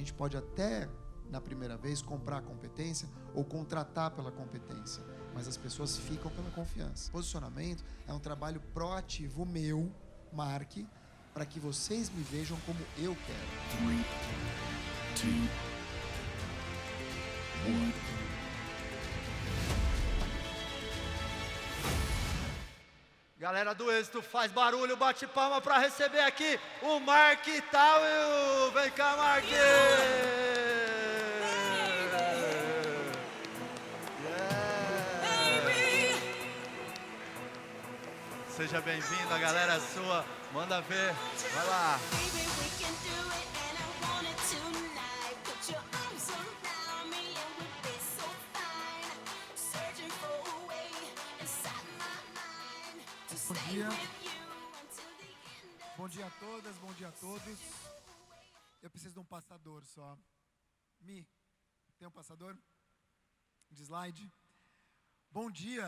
gente pode até, na primeira vez, comprar a competência ou contratar pela competência, mas as pessoas ficam pela confiança. Posicionamento é um trabalho proativo meu, Mark, para que vocês me vejam como eu quero. 3, 2, 1. Galera do êxito, faz barulho, bate palma para receber aqui o Mark Tawil. Vem cá, Mark! Seja bem-vindo, a galera é sua. Manda ver, vai lá. Bom dia. Bom dia a todas, bom dia a todos. Eu preciso de um passador só. Tem um passador? De slide? Bom dia.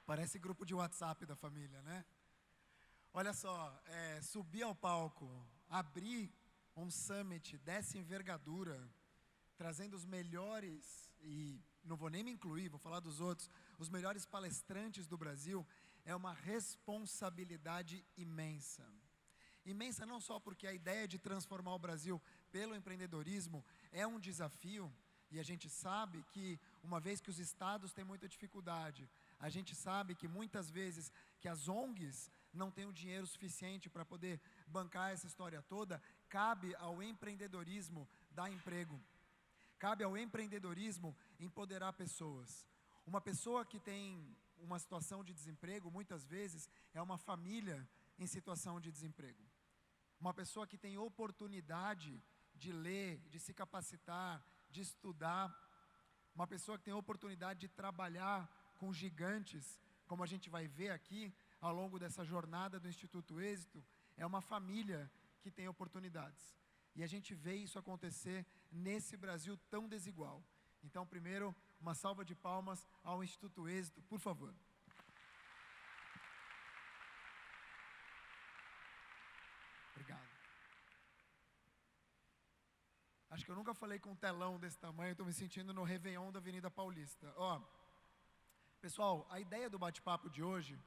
Parece grupo de WhatsApp da família, né? Olha só, subir ao palco, abrir um summit dessa envergadura, trazendo os melhores, e não vou nem me incluir, vou falar dos outros, os melhores palestrantes do Brasil, é uma responsabilidade imensa. Imensa não só porque a ideia de transformar o Brasil pelo empreendedorismo é um desafio, e a gente sabe que, uma vez que os estados têm muita dificuldade, a gente sabe que muitas vezes que as ONGs não têm o dinheiro suficiente para poder bancar essa história toda, cabe ao empreendedorismo dar emprego. Cabe ao empreendedorismo empoderar pessoas. Uma pessoa que tem uma situação de desemprego, muitas vezes, é uma família em situação de desemprego. Uma pessoa que tem oportunidade de ler, de se capacitar, de estudar. Uma pessoa que tem oportunidade de trabalhar com gigantes, como a gente vai ver aqui, ao longo dessa jornada do Instituto Êxito, é uma família que tem oportunidades. E a gente vê isso acontecer nesse Brasil tão desigual. Então, primeiro, uma salva de palmas ao Instituto Êxito, por favor. Obrigado. Acho que eu nunca falei com um telão desse tamanho, estou me sentindo no Réveillon da Avenida Paulista. Pessoal, a ideia do bate-papo de hoje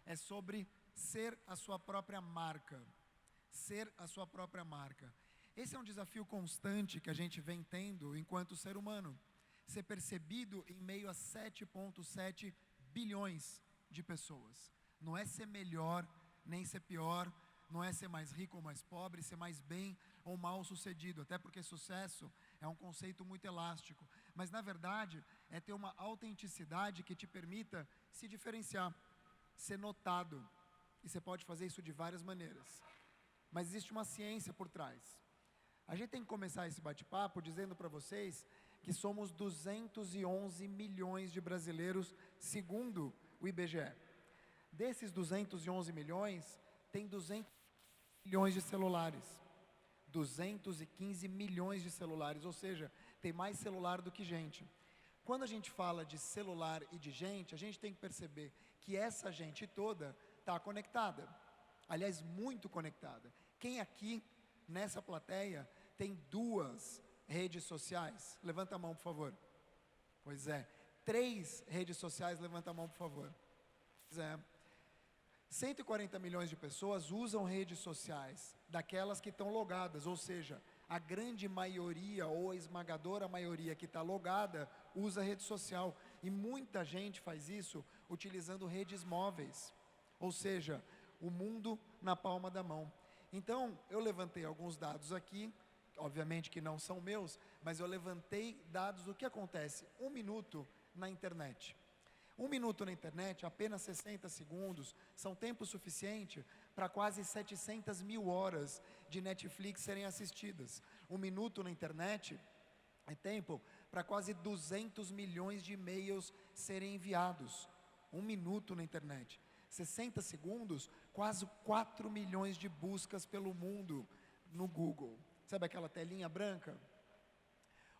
é sobre ser a sua própria marca. Ser a sua própria marca. Esse é um desafio constante que a gente vem tendo enquanto ser humano. Ser percebido em meio a 7,7 bilhões de pessoas. Não é ser melhor, nem ser pior, não é ser mais rico ou mais pobre, ser mais bem ou mal sucedido, até porque sucesso é um conceito muito elástico. Mas na verdade, é ter uma autenticidade que te permita se diferenciar, ser notado. E você pode fazer isso de várias maneiras. Mas existe uma ciência por trás. A gente tem que começar esse bate-papo dizendo para vocês que somos 211 milhões de brasileiros, segundo o IBGE. Desses 211 milhões, tem 200 milhões de celulares. 215 milhões de celulares, ou seja, tem mais celular do que gente. Quando a gente fala de celular e de gente, a gente tem que perceber que essa gente toda está conectada. Aliás, muito conectada. Quem aqui, nessa plateia, tem 2 redes sociais? Levanta a mão, por favor. Pois é. 3 redes sociais, levanta a mão, por favor. Pois é. 140 milhões de pessoas usam redes sociais, daquelas que estão logadas, ou seja, a grande maioria ou a esmagadora maioria que está logada usa rede social. E muita gente faz isso utilizando redes móveis, ou seja, o mundo na palma da mão. Então, eu levantei alguns dados aqui, obviamente que não são meus, mas eu levantei dados do que acontece 1 minuto na internet. 1 minuto na internet, apenas 60 segundos, são tempo suficiente para quase 700 mil horas de Netflix serem assistidas. 1 minuto na internet é tempo para quase 200 milhões de e-mails serem enviados. 1 minuto na internet. 60 segundos, quase 4 milhões de buscas pelo mundo no Google. Sabe aquela telinha branca?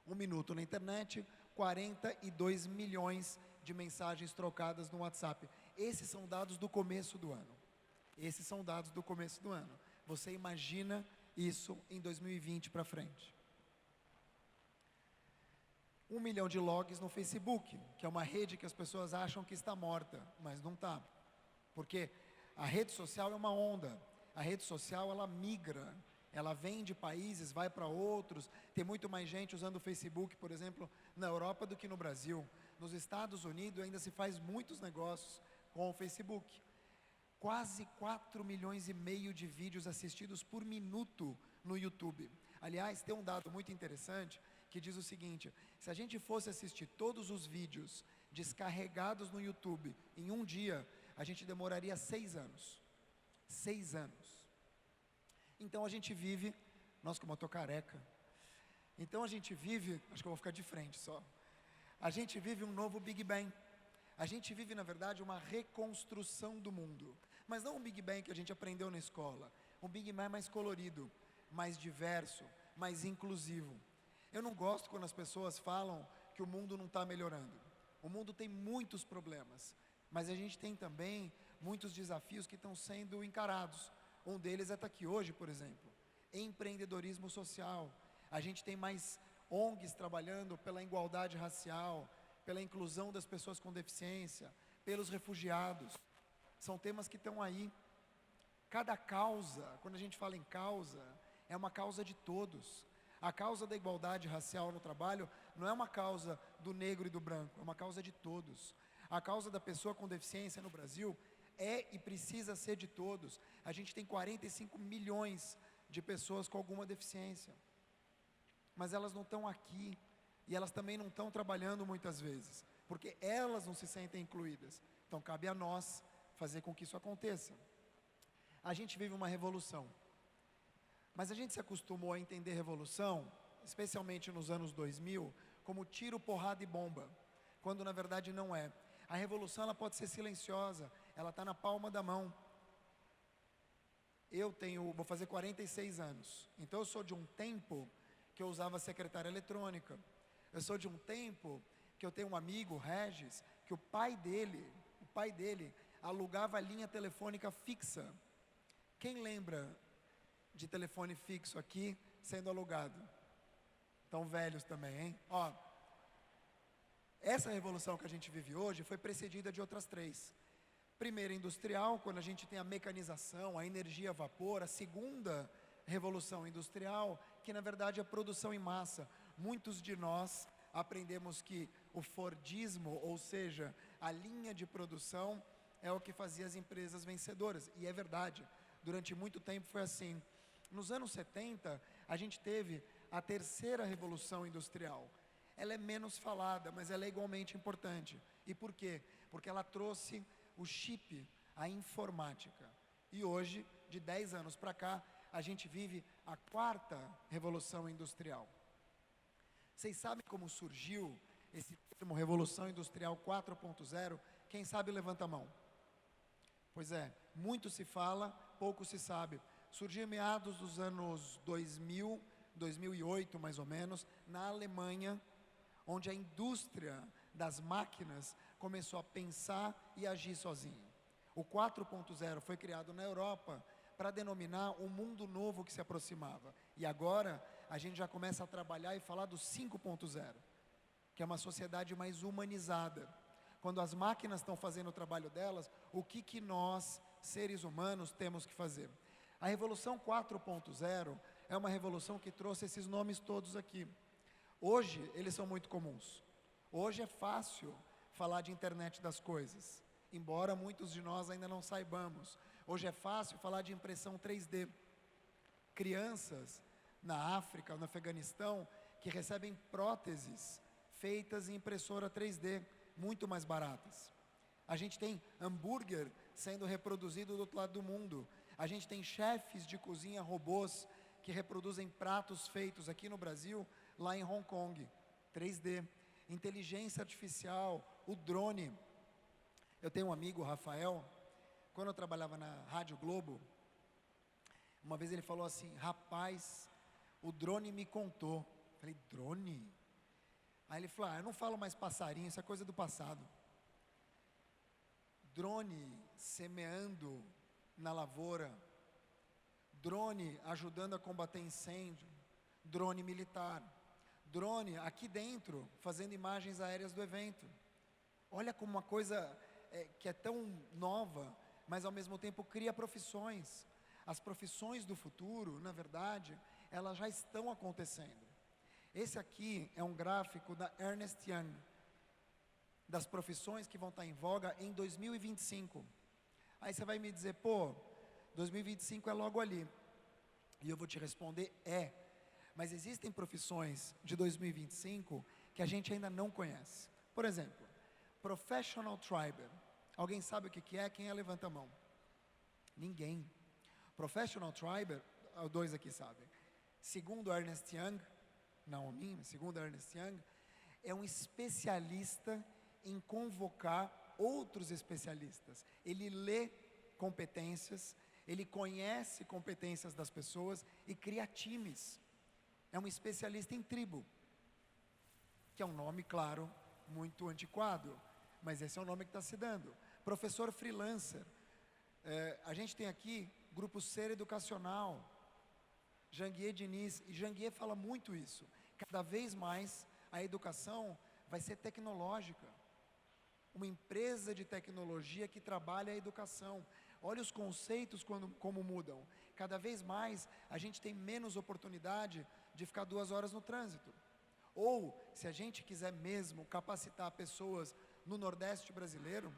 1 minuto na internet, 42 milhões de mensagens trocadas no WhatsApp. Esses são dados do começo do ano. Esses são dados do começo do ano. Você imagina Isso em 2020 para frente. 1 milhão de logs no Facebook, que é uma rede que as pessoas acham que está morta, mas não está. Porque a rede social é uma onda. A rede social, ela migra. Ela vem de países, vai para outros. Tem muito mais gente usando o Facebook, por exemplo, na Europa do que no Brasil. Nos Estados Unidos ainda se faz muitos negócios com o Facebook. Quase 4,5 milhões de vídeos assistidos por minuto no YouTube. Aliás, tem um dado muito interessante que diz o seguinte: se a gente fosse assistir todos os vídeos descarregados no YouTube em um dia, a gente demoraria 6 anos. 6 anos. Então a gente vive, nossa, como eu tô careca. Então a gente vive, acho que eu vou ficar de frente só. A gente vive um novo Big Bang. A gente vive, na verdade, uma reconstrução do mundo. Mas não um Big Bang que a gente aprendeu na escola. Um Big Bang mais colorido, mais diverso, mais inclusivo. Eu não gosto quando as pessoas falam que o mundo não está melhorando. O mundo tem muitos problemas, mas a gente tem também muitos desafios que estão sendo encarados. Um deles é estar aqui hoje, por exemplo. Empreendedorismo social. A gente tem mais ONGs trabalhando pela igualdade racial, pela inclusão das pessoas com deficiência, pelos refugiados. São temas que estão aí. Cada causa, quando a gente fala em causa, é uma causa de todos. A causa da igualdade racial no trabalho não é uma causa do negro e do branco, é uma causa de todos. A causa da pessoa com deficiência no Brasil é e precisa ser de todos. A gente tem 45 milhões de pessoas com alguma deficiência. Mas elas não estão aqui e elas também não estão trabalhando muitas vezes, porque elas não se sentem incluídas. Então cabe a nós fazer com que isso aconteça. A gente vive uma revolução. Mas a gente se acostumou a entender revolução, especialmente nos anos 2000, como tiro, porrada e bomba, quando na verdade não é. A revolução ela pode ser silenciosa, ela está na palma da mão. Vou fazer 46 anos, então eu sou de um tempo que eu usava secretária eletrônica. Eu sou de um tempo que eu tenho um amigo, Regis, que o pai dele alugava linha telefônica fixa. Quem lembra de telefone fixo aqui sendo alugado? Estão velhos também, hein? Ó, essa revolução que a gente vive hoje foi precedida de outras 3. Primeira, industrial, quando a gente tem a mecanização, a energia a vapor. A segunda revolução industrial, que na verdade é a produção em massa. Muitos de nós aprendemos que o Fordismo, ou seja, a linha de produção, é o que fazia as empresas vencedoras. E é verdade, durante muito tempo foi assim. Nos anos 70, a gente teve a terceira revolução industrial. Ela é menos falada, mas ela é igualmente importante. E por quê? Porque ela trouxe o chip, a informática. E hoje, de 10 anos para cá, a gente vive a quarta revolução industrial. Vocês sabem como surgiu esse termo Revolução Industrial 4.0? Quem sabe levanta a mão. Pois é, muito se fala, pouco se sabe. Surgiu em meados dos anos 2000, 2008 mais ou menos, na Alemanha, onde a indústria das máquinas começou a pensar e agir sozinho. O 4.0 foi criado na Europa para denominar um mundo novo que se aproximava. E agora a gente já começa a trabalhar e falar do 5.0, que é uma sociedade mais humanizada. Quando as máquinas estão fazendo o trabalho delas, o que nós, seres humanos, temos que fazer? A Revolução 4.0 é uma revolução que trouxe esses nomes todos aqui. Hoje, eles são muito comuns. Hoje é fácil falar de internet das coisas, embora muitos de nós ainda não saibamos. Hoje é fácil falar de impressão 3D. Crianças na África, no Afeganistão, que recebem próteses feitas em impressora 3D, muito mais baratas. A gente tem hambúrguer sendo reproduzido do outro lado do mundo. A gente tem chefes de cozinha robôs que reproduzem pratos feitos aqui no Brasil, lá em Hong Kong, 3D. Inteligência artificial, o drone. Eu tenho um amigo, Rafael, quando eu trabalhava na Rádio Globo, uma vez ele falou assim: rapaz, o drone me contou. Eu falei, drone? Aí ele falou, eu não falo mais passarinho, isso é coisa do passado. Drone semeando na lavoura, drone ajudando a combater incêndio, drone militar, drone aqui dentro fazendo imagens aéreas do evento. Olha como uma coisa que é tão nova, mas ao mesmo tempo cria profissões. As profissões do futuro, na verdade, elas já estão acontecendo. Esse aqui é um gráfico da Ernst Young, das profissões que vão estar em voga em 2025. Aí você vai me dizer, pô, 2025 é logo ali. E eu vou te responder, mas existem profissões de 2025 que a gente ainda não conhece. Por exemplo, Professional Tribber. Alguém sabe o que é? Quem é? Levanta a mão. Ninguém. Professional Tribber, dois aqui sabem. Segundo Ernst Young, não a mim, segundo Ernst Young, é um especialista em convocar outros especialistas. Ele lê competências, ele conhece competências das pessoas e cria times. É um especialista em tribo, que é um nome, claro, muito antiquado, mas esse é o nome que está se dando. Professor freelancer. A gente tem aqui Grupo Ser Educacional, Janguier Diniz, e Janguier fala muito isso. Cada vez mais a educação vai ser tecnológica. Uma empresa de tecnologia que trabalha a educação. Olha os conceitos como mudam. Cada vez mais a gente tem menos oportunidade de ficar 2 horas no trânsito. Ou, se a gente quiser mesmo capacitar pessoas no Nordeste brasileiro,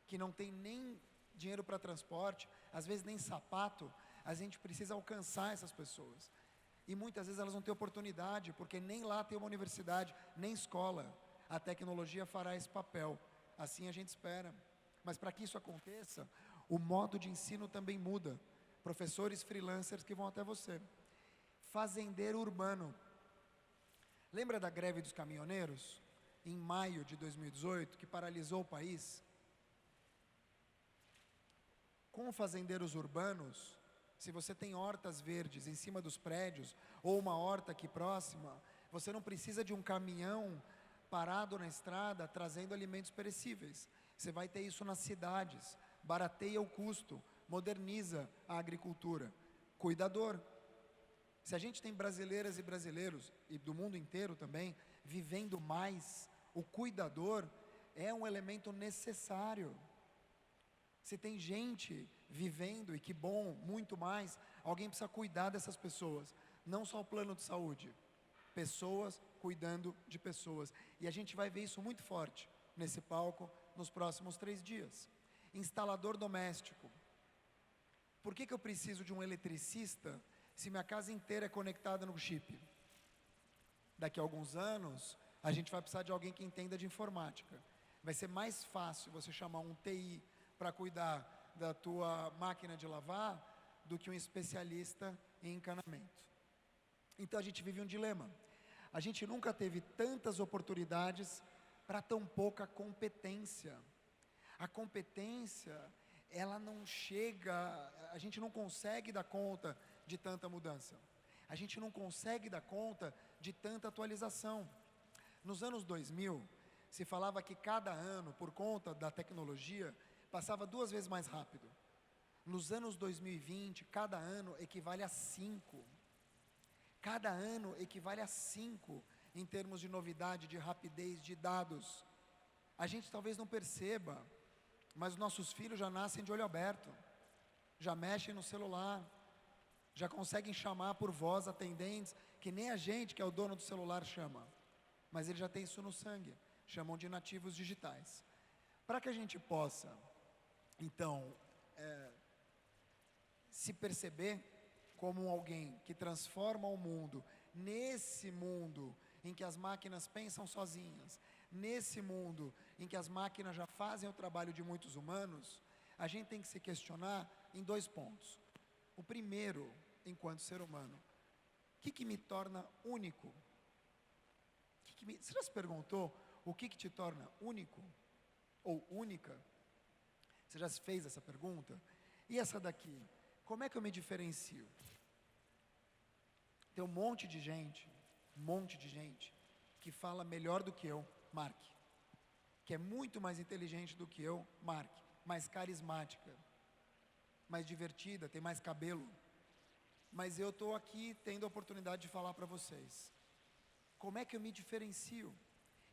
que não tem nem dinheiro para transporte, às vezes nem sapato, a gente precisa alcançar essas pessoas. E muitas vezes elas não têm oportunidade, porque nem lá tem uma universidade, nem escola. A tecnologia fará esse papel. Assim a gente espera. Mas para que isso aconteça, o modo de ensino também muda. Professores freelancers que vão até você. Fazendeiro urbano. Lembra da greve dos caminhoneiros? Em maio de 2018, que paralisou o país? Com fazendeiros urbanos, se você tem hortas verdes em cima dos prédios, ou uma horta aqui próxima, você não precisa de um caminhão parado na estrada trazendo alimentos perecíveis. Você vai ter isso nas cidades, barateia o custo, moderniza a agricultura. Cuidador. Se a gente tem brasileiras e brasileiros, e do mundo inteiro também, vivendo mais, o cuidador é um elemento necessário. Se tem gente vivendo, e que bom, muito mais, alguém precisa cuidar dessas pessoas. Não só o plano de saúde, pessoas cuidando de pessoas. E a gente vai ver isso muito forte nesse palco nos próximos 3 dias. Instalador doméstico. Por que eu preciso de um eletricista se minha casa inteira é conectada no chip? Daqui a alguns anos, a gente vai precisar de alguém que entenda de informática. Vai ser mais fácil você chamar um TI para cuidar da tua máquina de lavar do que um especialista em encanamento. Então a gente vive um dilema. A gente nunca teve tantas oportunidades para tão pouca competência. A competência, ela não chega, a gente não consegue dar conta de tanta mudança. A gente não consegue dar conta de tanta atualização. Nos anos 2000, se falava que cada ano, por conta da tecnologia, passava 2 vezes mais rápido. Nos anos 2020, cada ano equivale a 5. Cada ano equivale a 5 em termos de novidade, de rapidez, de dados. A gente talvez não perceba, mas nossos filhos já nascem de olho aberto, já mexem no celular, já conseguem chamar por voz atendentes, que nem a gente, que é o dono do celular, chama. Mas ele já tem isso no sangue, chamam de nativos digitais. Para que a gente possa, então, se perceber como alguém que transforma o mundo, nesse mundo em que as máquinas pensam sozinhas, nesse mundo em que as máquinas já fazem o trabalho de muitos humanos, a gente tem que se questionar em 2 pontos. O primeiro, enquanto ser humano, o que me torna único? Você já se perguntou o que te torna único? Ou única? Você já se fez essa pergunta? E essa daqui, como é que eu me diferencio? Tem um monte de gente que fala melhor do que eu, Mark, que é muito mais inteligente do que eu, Mark, mais carismática, mais divertida, tem mais cabelo, mas eu estou aqui tendo a oportunidade de falar para vocês. Como é que eu me diferencio?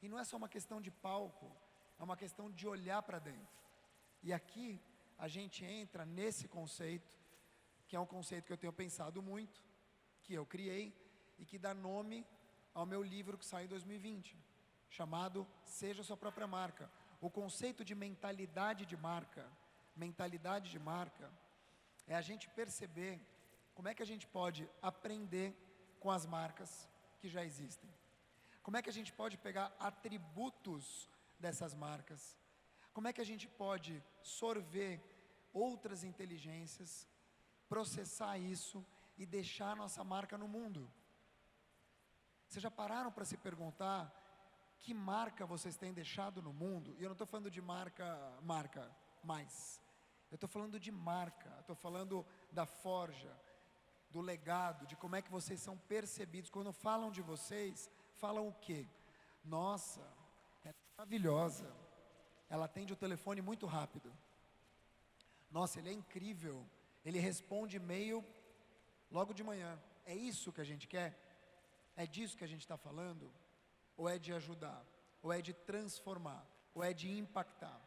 E não é só uma questão de palco, é uma questão de olhar para dentro. E aqui a gente entra nesse conceito, que é um conceito que eu tenho pensado muito, que eu criei e que dá nome ao meu livro que sai em 2020, chamado Seja Sua Própria Marca. O conceito de mentalidade de marca é a gente perceber como é que a gente pode aprender com as marcas que já existem. Como é que a gente pode pegar atributos dessas marcas? Como é que a gente pode sorver outras inteligências, processar isso e deixar a nossa marca no mundo? Vocês já pararam para se perguntar que marca vocês têm deixado no mundo? E eu não estou falando de marca mais. Eu estou falando de marca, estou falando da forja, do legado, de como é que vocês são percebidos. Quando falam de vocês, falam o quê? Nossa, ela é maravilhosa, ela atende o telefone muito rápido. Nossa, ele é incrível, ele responde e-mail logo de manhã. É isso que a gente quer? É disso que a gente está falando? Ou é de ajudar? Ou é de transformar? Ou é de impactar?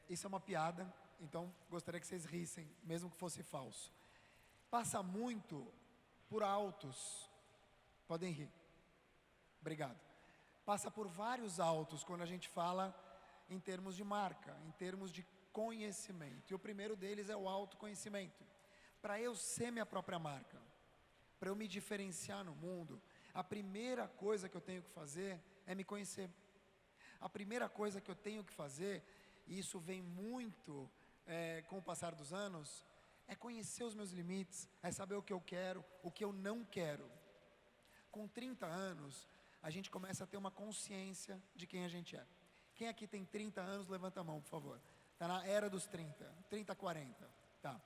Isso é uma piada, então gostaria que vocês rissem, mesmo que fosse falso. Passa muito por altos. Podem rir. Obrigado. Passa por vários altos quando a gente fala em termos de marca, em termos de conhecimento. E o primeiro deles é o autoconhecimento. Para eu ser minha própria marca, para eu me diferenciar no mundo, a primeira coisa que eu tenho que fazer é me conhecer. A primeira coisa que eu tenho que fazer, e isso vem muito com o passar dos anos, é conhecer os meus limites, é saber o que eu quero, o que eu não quero. Com 30 anos, a gente começa a ter uma consciência de quem a gente é. Quem aqui tem 30 anos, levanta a mão, por favor. Está na era dos 30, 40, tá.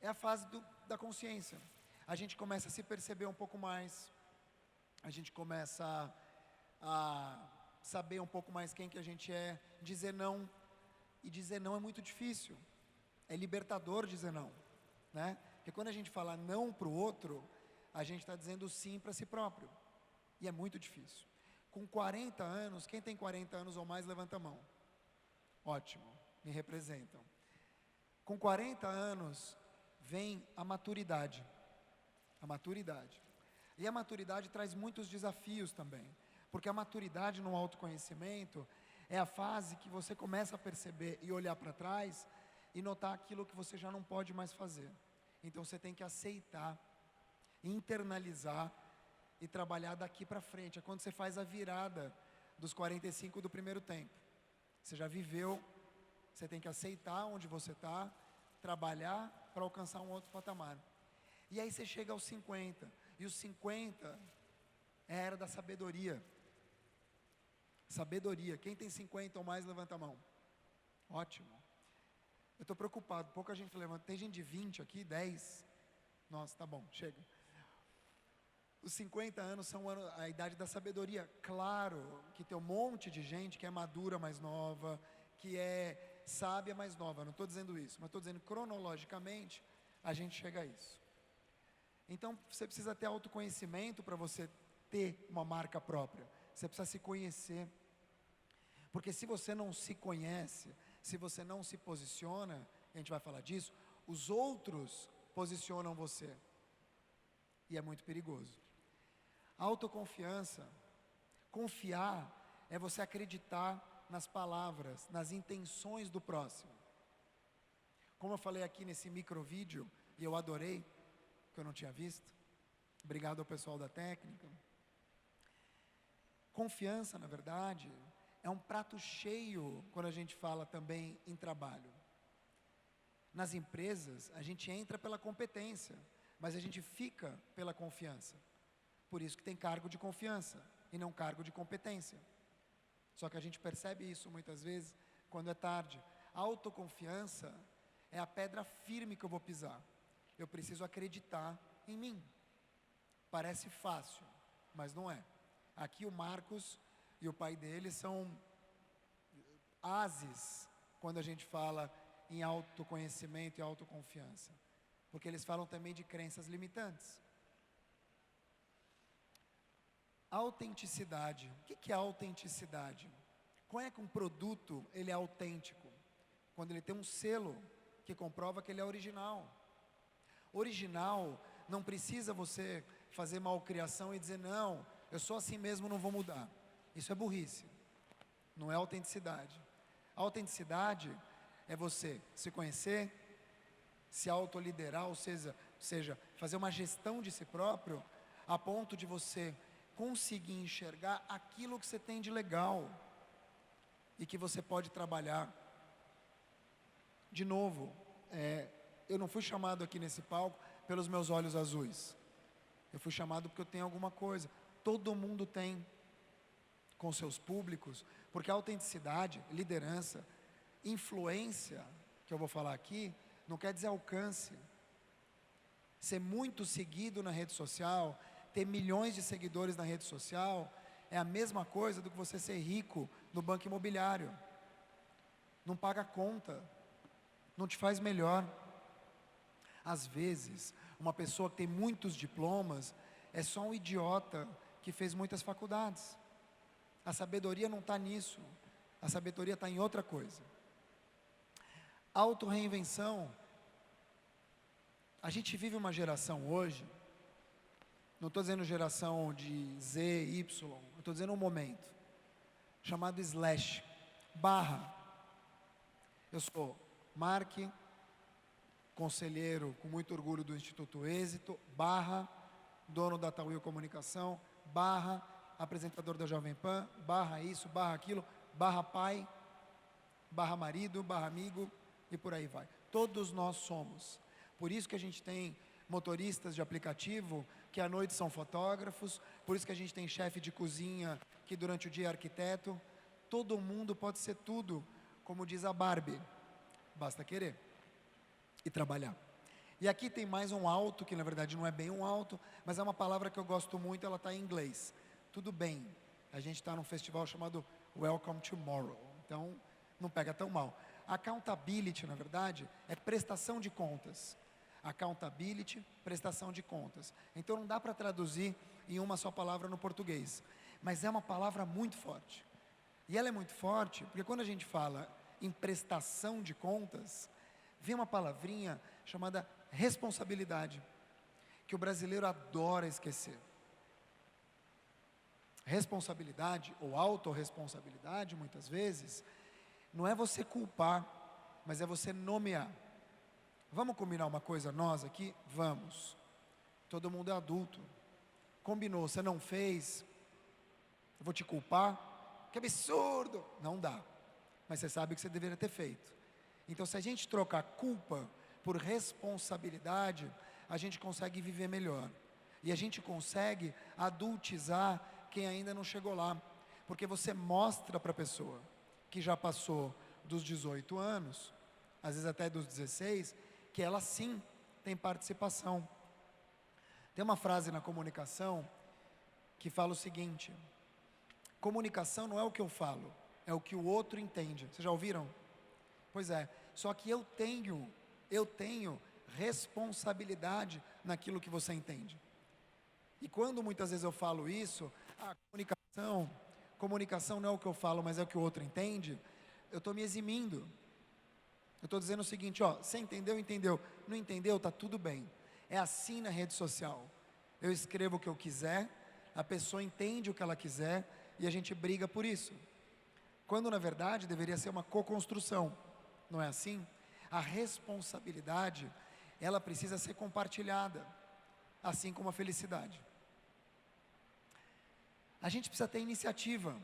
É a fase da consciência. A gente começa a se perceber um pouco mais, a gente começa a saber um pouco mais quem que a gente é, dizer não, e dizer não é muito difícil, é libertador dizer não, né? Porque quando a gente fala não para o outro, a gente está dizendo sim para si próprio, e é muito difícil. Com 40 anos, quem tem 40 anos ou mais, levanta a mão. Ótimo, me representam. Com 40 anos, vem a maturidade. A maturidade. E a maturidade traz muitos desafios também. Porque a maturidade no autoconhecimento é a fase que você começa a perceber e olhar para trás e notar aquilo que você já não pode mais fazer. Então você tem que aceitar, internalizar e trabalhar daqui para frente. É quando você faz a virada dos 45 do primeiro tempo. Você já viveu, você tem que aceitar onde você está, trabalhar para alcançar um outro patamar. E aí você chega aos 50, e os 50 é a era da sabedoria. Sabedoria, quem tem 50 ou mais, levanta a mão. Ótimo. Eu estou preocupado, pouca gente levanta. Tem gente de 20 aqui, 10. Nossa, tá bom, chega. Os 50 anos são a idade da sabedoria. Claro que tem um monte de gente que é madura mais nova, que é sábia mais nova. Não estou dizendo isso, mas estou dizendo cronologicamente a gente chega a isso. Então você precisa ter autoconhecimento para você ter uma marca própria. Você precisa se conhecer. Porque se você não se conhece, se você não se posiciona, a gente vai falar disso, os outros posicionam você. E é muito perigoso. Autoconfiança, confiar é você acreditar nas palavras, nas intenções do próximo. Como eu falei aqui nesse microvídeo, e eu adorei, que eu não tinha visto. Obrigado ao pessoal da técnica. Confiança, na verdade, é um prato cheio quando a gente fala também em trabalho. Nas empresas, a gente entra pela competência, mas a gente fica pela confiança. Por isso que tem cargo de confiança e não cargo de competência. Só que a gente percebe isso muitas vezes quando é tarde. A autoconfiança é a pedra firme que eu vou pisar. Eu preciso acreditar em mim. Parece fácil, mas não é. Aqui o Marcos e o pai dele são ases quando a gente fala em autoconhecimento e autoconfiança, porque eles falam também de crenças limitantes. Autenticidade. O que é autenticidade? Quando é que um produto ele é autêntico? Quando ele tem um selo que comprova que ele é original. Original não precisa você fazer malcriação e dizer, não, eu sou assim mesmo, não vou mudar. Isso é burrice, não é autenticidade. Autenticidade é você se conhecer, se autoliderar, ou seja, fazer uma gestão de si próprio, a ponto de você conseguir enxergar aquilo que você tem de legal e que você pode trabalhar. De novo, eu não fui chamado aqui nesse palco pelos meus olhos azuis. Eu fui chamado porque eu tenho alguma coisa. Todo mundo tem, com seus públicos, porque a autenticidade, liderança, influência, que eu vou falar aqui, não quer dizer alcance. Ser muito seguido na rede social, ter milhões de seguidores na rede social, é a mesma coisa do que você ser rico no banco imobiliário. Não paga conta, não te faz melhor. Às vezes, uma pessoa que tem muitos diplomas é só um idiota que fez muitas faculdades. A sabedoria não está nisso, a sabedoria está em outra coisa. Autorreinvenção. A gente vive uma geração hoje, não estou dizendo geração de Z, Y, eu estou dizendo um momento, chamado slash, barra. Eu sou Mark, conselheiro com muito orgulho do Instituto Êxito, barra, dono da Tauil Comunicação, barra, apresentador da Jovem Pan, barra isso, barra aquilo, barra pai, barra marido, barra amigo e por aí vai. Todos nós somos. Por isso que a gente tem motoristas de aplicativo que à noite são fotógrafos, por isso que a gente tem chefe de cozinha que durante o dia é arquiteto. Todo mundo pode ser tudo, como diz a Barbie, basta querer e trabalhar. E aqui tem mais um alto, que na verdade não é bem um alto, mas é uma palavra que eu gosto muito, ela está em inglês. Tudo bem, a gente está num festival chamado Welcome Tomorrow, então não pega tão mal. Accountability, na verdade, é prestação de contas. Accountability, prestação de contas. Então não dá para traduzir em uma só palavra no português, mas é uma palavra muito forte. E ela é muito forte porque quando a gente fala em prestação de contas, vem uma palavrinha chamada responsabilidade, que o brasileiro adora esquecer. Responsabilidade ou autorresponsabilidade, muitas vezes, não é você culpar, mas é você nomear. Vamos combinar uma coisa nós aqui? Vamos. Todo mundo é adulto. Combinou, você não fez, eu vou te culpar? Que absurdo! Não dá. Mas você sabe que você deveria ter feito. Então, se a gente trocar culpa por responsabilidade, a gente consegue viver melhor. E a gente consegue adultizar quem ainda não chegou lá. Porque você mostra para a pessoa que já passou dos 18 anos, às vezes até dos 16, que ela sim tem participação. Tem uma frase na comunicação que fala o seguinte: comunicação não é o que eu falo, é o que o outro entende. Vocês já ouviram? Pois é, só que eu tenho responsabilidade naquilo que você entende. E quando muitas vezes eu falo isso, comunicação não é o que eu falo, mas é o que o outro entende, eu estou me eximindo. Eu estou dizendo o seguinte, você entendeu, entendeu. Não entendeu, está tudo bem. É assim na rede social. Eu escrevo o que eu quiser, a pessoa entende o que ela quiser e a gente briga por isso. Quando na verdade deveria ser uma co-construção. Não é assim? A responsabilidade, ela precisa ser compartilhada, assim como a felicidade. A gente precisa ter iniciativa.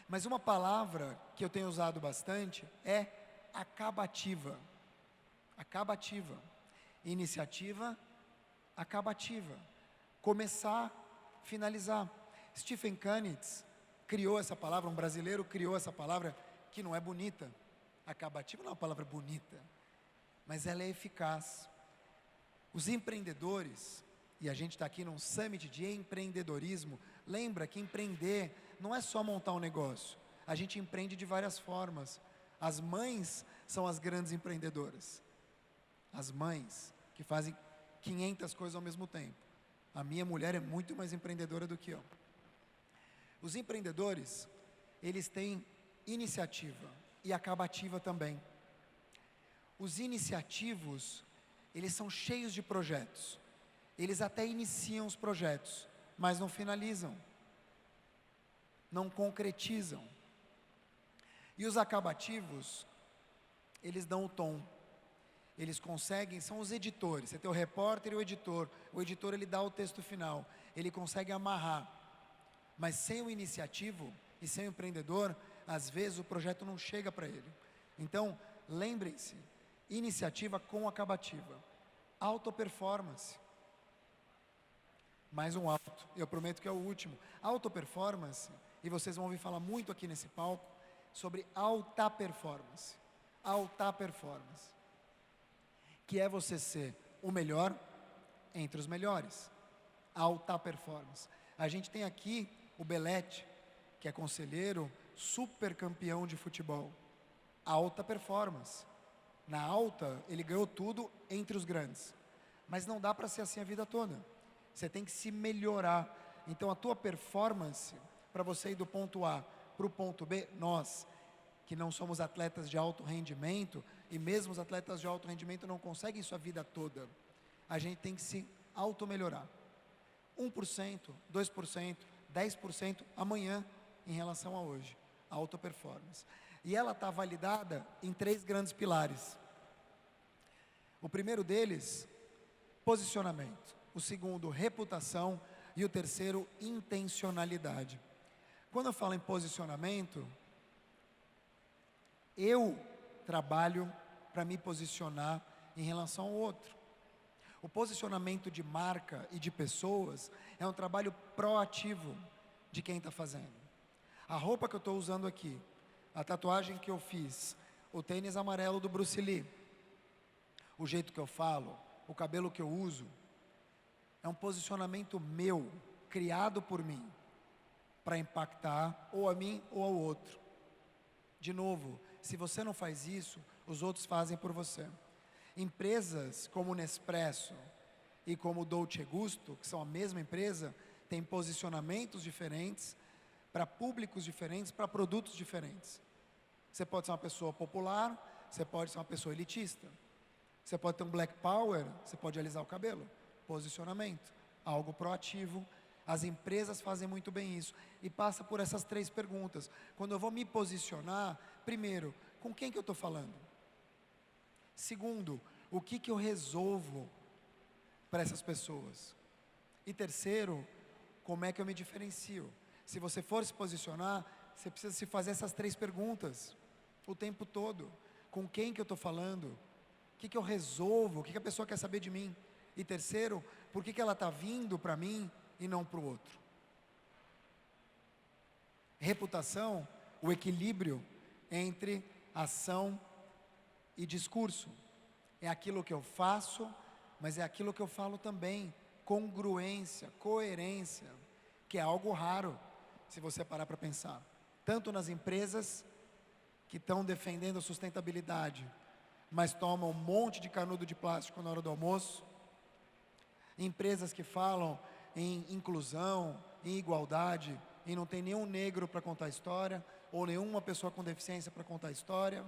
Mas uma palavra que eu tenho usado bastante é acabativa. Acabativa. Iniciativa, acabativa. Começar, finalizar. Stephen Kanitz criou essa palavra, um brasileiro criou essa palavra que não é bonita. Acabativa não é uma palavra bonita, mas ela é eficaz. Os empreendedores, e a gente está aqui num summit de empreendedorismo, lembra que empreender não é só montar um negócio. A gente empreende de várias formas. As mães são as grandes empreendedoras. As mães que fazem 500 coisas ao mesmo tempo. A minha mulher é muito mais empreendedora do que eu. Os empreendedores, eles têm iniciativa e acabativa também. Os iniciativos, eles são cheios de projetos. Eles até iniciam os projetos, mas não finalizam, não concretizam. E os acabativos, eles dão o tom. Eles conseguem, são os editores. Você tem o repórter e o editor. O editor, ele dá o texto final. Ele consegue amarrar. Mas sem o iniciativo e sem o empreendedor, às vezes o projeto não chega para ele. Então, lembrem-se, iniciativa com acabativa. Alta performance. Mais um alto, eu prometo que é o último. Alta performance, e vocês vão ouvir falar muito aqui nesse palco, sobre alta performance. Alta performance. Que é você ser o melhor entre os melhores. Alta performance. A gente tem aqui o Belete, que é conselheiro, super campeão de futebol. Alta performance. Na alta, ele ganhou tudo entre os grandes. Mas não dá para ser assim a vida toda. Você tem que se melhorar. Então a tua performance, para você ir do ponto A para o ponto B, nós, que não somos atletas de alto rendimento, e mesmo os atletas de alto rendimento não conseguem isso a vida toda, a gente tem que se auto-melhorar. 1%, 2%, 10% amanhã em relação a hoje. A auto-performance. E ela está validada em 3 grandes pilares. O primeiro deles, posicionamento. O segundo, reputação. E o terceiro, intencionalidade. Quando eu falo em posicionamento, eu trabalho para me posicionar em relação ao outro. O posicionamento de marca e de pessoas é um trabalho proativo de quem está fazendo. A roupa que eu estou usando aqui, a tatuagem que eu fiz, o tênis amarelo do Bruce Lee, o jeito que eu falo, o cabelo que eu uso, é um posicionamento meu, criado por mim, para impactar ou a mim ou ao outro. De novo, se você não faz isso, os outros fazem por você. Empresas como Nespresso e como Dolce Gusto, que são a mesma empresa, têm posicionamentos diferentes, para públicos diferentes, para produtos diferentes. Você pode ser uma pessoa popular, você pode ser uma pessoa elitista. Você pode ter um black power, você pode alisar o cabelo. Posicionamento, algo proativo. As empresas fazem muito bem isso. E passa por essas 3 perguntas. Quando eu vou me posicionar, primeiro, com quem que eu estou falando? Segundo, o que eu resolvo para essas pessoas? E terceiro, como é que eu me diferencio? Se você for se posicionar, você precisa se fazer essas 3 perguntas o tempo todo. Com quem que eu estou falando? O que eu resolvo? O que a pessoa quer saber de mim? E terceiro, por que ela está vindo para mim e não para o outro? Reputação, o equilíbrio entre ação e discurso. É aquilo que eu faço, mas é aquilo que eu falo também. Congruência, coerência, que é algo raro, se você parar para pensar. Tanto nas empresas que estão defendendo a sustentabilidade, mas tomam um monte de canudo de plástico na hora do almoço. Empresas que falam em inclusão, em igualdade, e não tem nenhum negro para contar a história, ou nenhuma pessoa com deficiência para contar a história.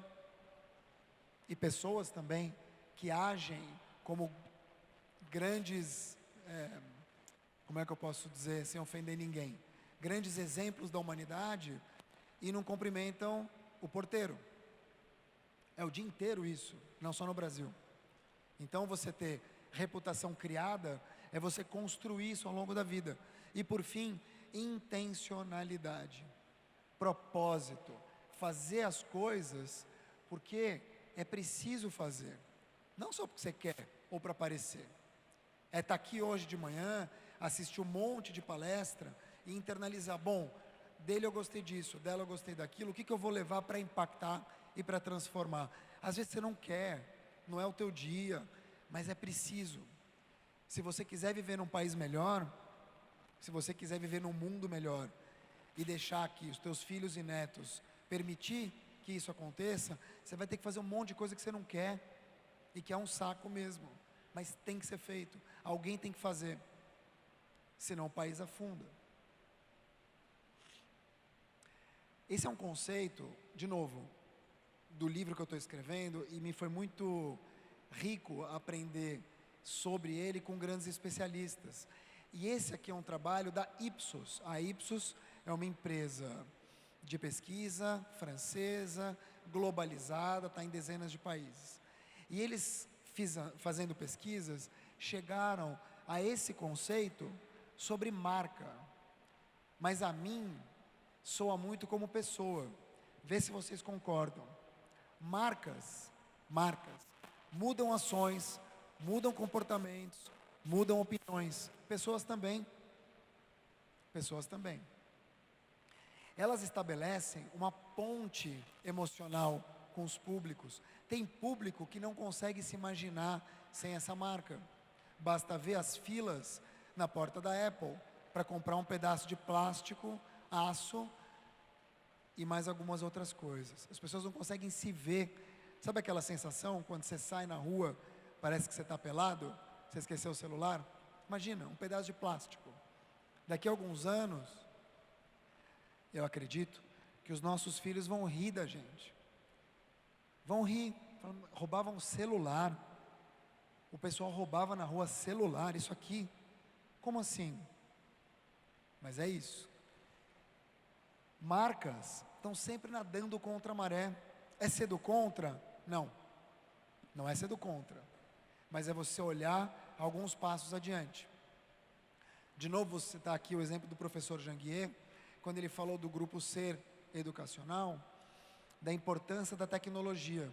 E pessoas também que agem como grandes, como é que eu posso dizer, sem ofender ninguém, grandes exemplos da humanidade, e não cumprimentam o porteiro. É o dia inteiro isso, não só no Brasil. Então você ter reputação criada é você construir isso ao longo da vida. E por fim, intencionalidade, propósito, fazer as coisas porque é preciso fazer, não só porque você quer ou para aparecer. É estar aqui hoje de manhã, assistir um monte de palestra e internalizar, bom, dele eu gostei disso, dela eu gostei daquilo, o que eu vou levar para impactar e para transformar? Às vezes você não quer, não é o teu dia, mas é preciso. Se você quiser viver num país melhor, se você quiser viver num mundo melhor e deixar que os teus filhos e netos permitir que isso aconteça, você vai ter que fazer um monte de coisa que você não quer e que é um saco mesmo, mas tem que ser feito. Alguém tem que fazer, senão o país afunda. Esse é um conceito, de novo, do livro que eu estou escrevendo, e me foi muito rico aprender sobre ele com grandes especialistas. E esse aqui é um trabalho da Ipsos. A Ipsos é uma empresa de pesquisa francesa, globalizada, está em dezenas de países. E eles, fazendo pesquisas, chegaram a esse conceito sobre marca. Mas a mim, soa muito como pessoa. Vê se vocês concordam. Marcas mudam ações, mudam comportamentos, mudam opiniões. Pessoas também. Elas estabelecem uma ponte emocional com os públicos. Tem público que não consegue se imaginar sem essa marca. Basta ver as filas na porta da Apple para comprar um pedaço de plástico, aço e mais algumas outras coisas. As pessoas não conseguem se ver. Sabe aquela sensação quando você sai na rua, parece que você está pelado, você esqueceu o celular? Imagina, um pedaço de plástico. Daqui a alguns anos, eu acredito que os nossos filhos vão rir da gente. Vão rir, roubavam celular. O pessoal roubava na rua celular, isso aqui. Como assim? Mas é isso. Marcas estão sempre nadando contra a maré. É ser do contra? Não. Não é ser do contra. Mas é você olhar alguns passos adiante. De novo, vou citar aqui o exemplo do professor Janguier, quando ele falou do grupo Ser Educacional, da importância da tecnologia.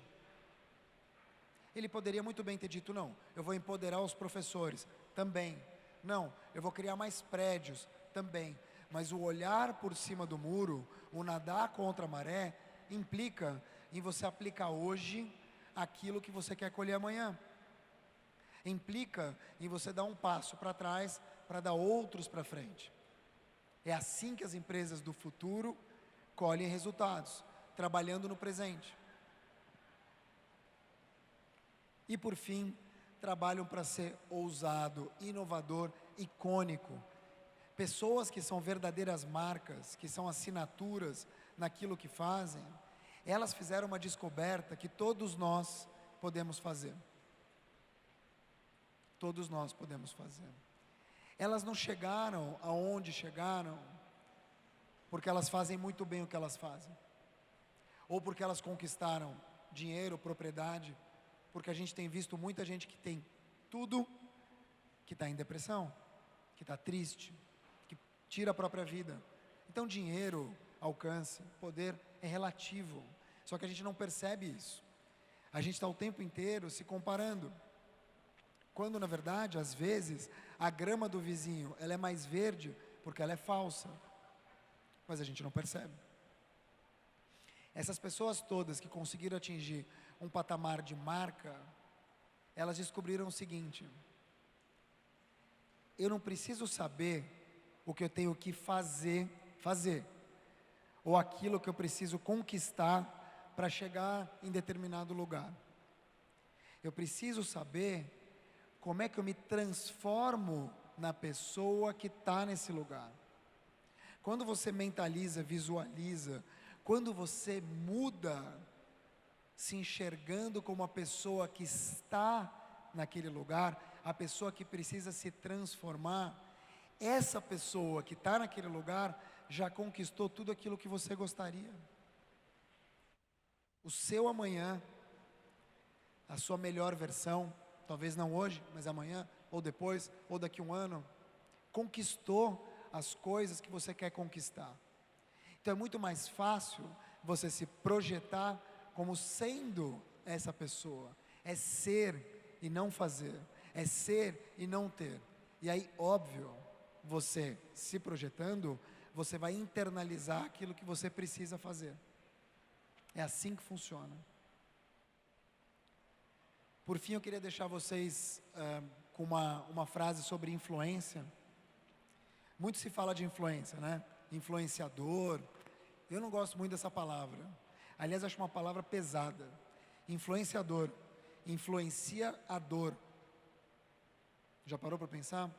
Ele poderia muito bem ter dito, não, eu vou empoderar os professores, também. Não, eu vou criar mais prédios, também. Mas o olhar por cima do muro, o nadar contra a maré, implica em você aplicar hoje aquilo que você quer colher amanhã. Implica em você dar um passo para trás para dar outros para frente. É assim que as empresas do futuro colhem resultados, trabalhando no presente. E por fim, trabalham para ser ousado, inovador, icônico. Pessoas que são verdadeiras marcas, que são assinaturas naquilo que fazem, elas fizeram uma descoberta que todos nós podemos fazer. Todos nós podemos fazer. Elas não chegaram aonde chegaram porque elas fazem muito bem o que elas fazem, ou porque elas conquistaram dinheiro, propriedade, porque a gente tem visto muita gente que tem tudo, que está em depressão, que está triste, que tira a própria vida. Então dinheiro, alcance, poder é relativo, só que a gente não percebe isso. A gente está o tempo inteiro se comparando, quando na verdade, às vezes, a grama do vizinho, ela é mais verde porque ela é falsa, mas a gente não percebe. Essas pessoas todas que conseguiram atingir um patamar de marca, elas descobriram o seguinte: eu não preciso saber o que eu tenho que fazer, ou aquilo que eu preciso conquistar para chegar em determinado lugar. Eu preciso saber como é que eu me transformo na pessoa que está nesse lugar. Quando você mentaliza, visualiza, quando você muda, se enxergando como a pessoa que está naquele lugar, a pessoa que precisa se transformar, essa pessoa que está naquele lugar já conquistou tudo aquilo que você gostaria. O seu amanhã, a sua melhor versão, talvez não hoje, mas amanhã, ou depois, ou daqui a um ano, conquistou as coisas que você quer conquistar. Então é muito mais fácil você se projetar como sendo essa pessoa. É ser e não fazer, é ser e não ter. E aí, óbvio, você se projetando, você vai internalizar aquilo que você precisa fazer. É assim que funciona. Por fim, eu queria deixar vocês com uma frase sobre influência. Muito se fala de influência, né? Influenciador. Eu não gosto muito dessa palavra. Aliás, acho uma palavra pesada. Influenciador. Influencia a dor. Já parou para pensar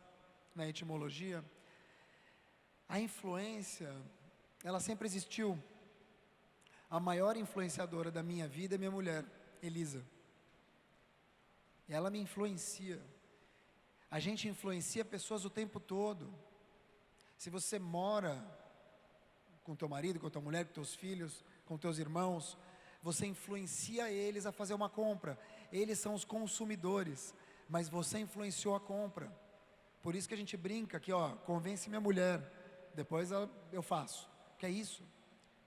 na etimologia? A influência, ela sempre existiu. A maior influenciadora da minha vida é minha mulher, Elisa. Ela me influencia. A gente influencia pessoas o tempo todo. Se você mora com teu marido, com tua mulher, com teus filhos, com teus irmãos, você influencia eles a fazer uma compra. Eles são os consumidores, mas você influenciou a compra. Por isso que a gente brinca aqui, ó, convence minha mulher, depois eu faço. Que é isso?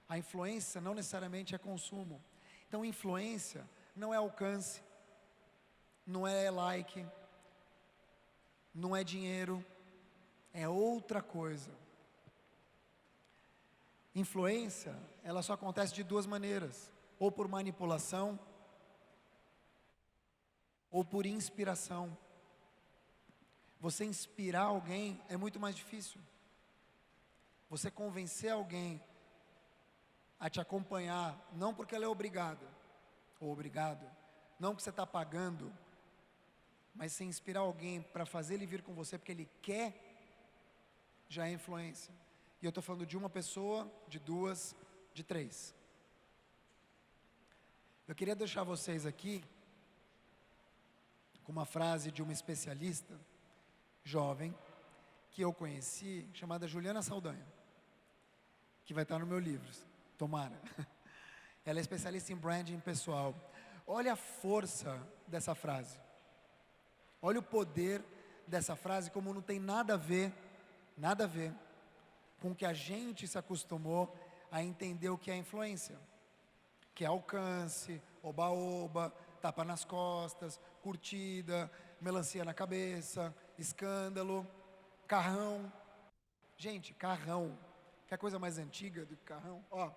A influência não necessariamente é consumo. Então, influência não é alcance, não é like, não é dinheiro, é outra coisa. Influência, ela só acontece de duas maneiras: ou por manipulação, ou por inspiração. Você inspirar alguém é muito mais difícil. Você convencer alguém a te acompanhar, não porque ela é obrigada, ou obrigado, não porque você está pagando, mas se inspirar alguém para fazer ele vir com você porque ele quer, já é influência. E eu estou falando de uma pessoa, de duas, de três. Eu queria deixar vocês aqui com uma frase de uma especialista jovem que eu conheci, chamada Juliana Saldanha, que vai estar no meu livro, tomara. Ela é especialista em branding pessoal. Olha a força dessa frase. Olha o poder dessa frase, como não tem nada a ver com o que a gente se acostumou a entender o que é influência. Que é alcance, oba-oba, tapa nas costas, curtida, melancia na cabeça, escândalo, carrão. Gente, carrão. Quer coisa mais antiga do que carrão? Ó,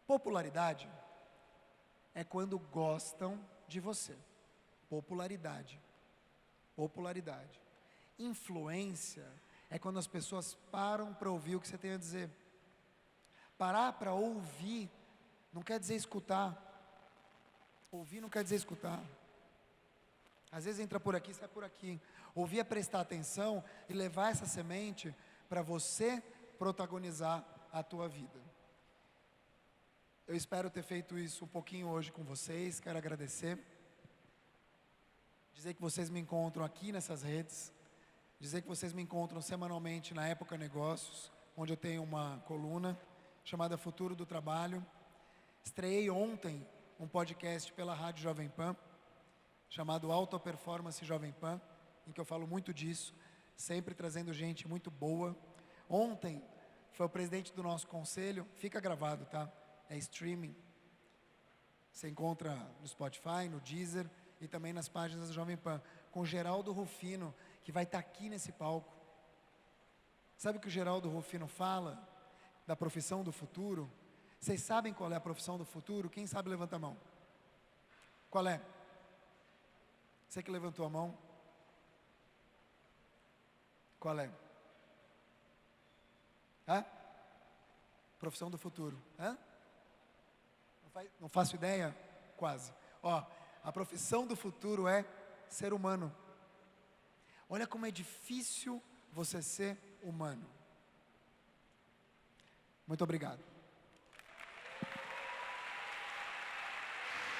popularidade é quando gostam de você. Popularidade. Influência é quando as pessoas param para ouvir o que você tem a dizer. Parar para ouvir não quer dizer escutar. Ouvir não quer dizer escutar. Às vezes entra por aqui, sai por aqui. Ouvir é prestar atenção e levar essa semente para você protagonizar a tua vida. Eu espero ter feito isso um pouquinho hoje com vocês. Quero agradecer. Dizer que vocês me encontram aqui nessas redes. Dizer que vocês me encontram semanalmente na Época Negócios, onde eu tenho uma coluna chamada Futuro do Trabalho. Estreiei ontem um podcast pela Rádio Jovem Pan, chamado Alta Performance Jovem Pan, em que eu falo muito disso, sempre trazendo gente muito boa. Ontem foi o presidente do nosso conselho, fica gravado, tá? É streaming. Você encontra no Spotify, no Deezer e também nas páginas da Jovem Pan, com Geraldo Rufino, que vai estar aqui nesse palco. Sabe o que o Geraldo Rufino fala da profissão do futuro? Vocês sabem qual é a profissão do futuro? Quem sabe levanta a mão. Qual é? Você que levantou a mão. Qual é? Hã? Profissão do futuro. Hã? Não faço ideia? Quase. Ó, a profissão do futuro é ser humano. Olha como é difícil você ser humano. Muito obrigado.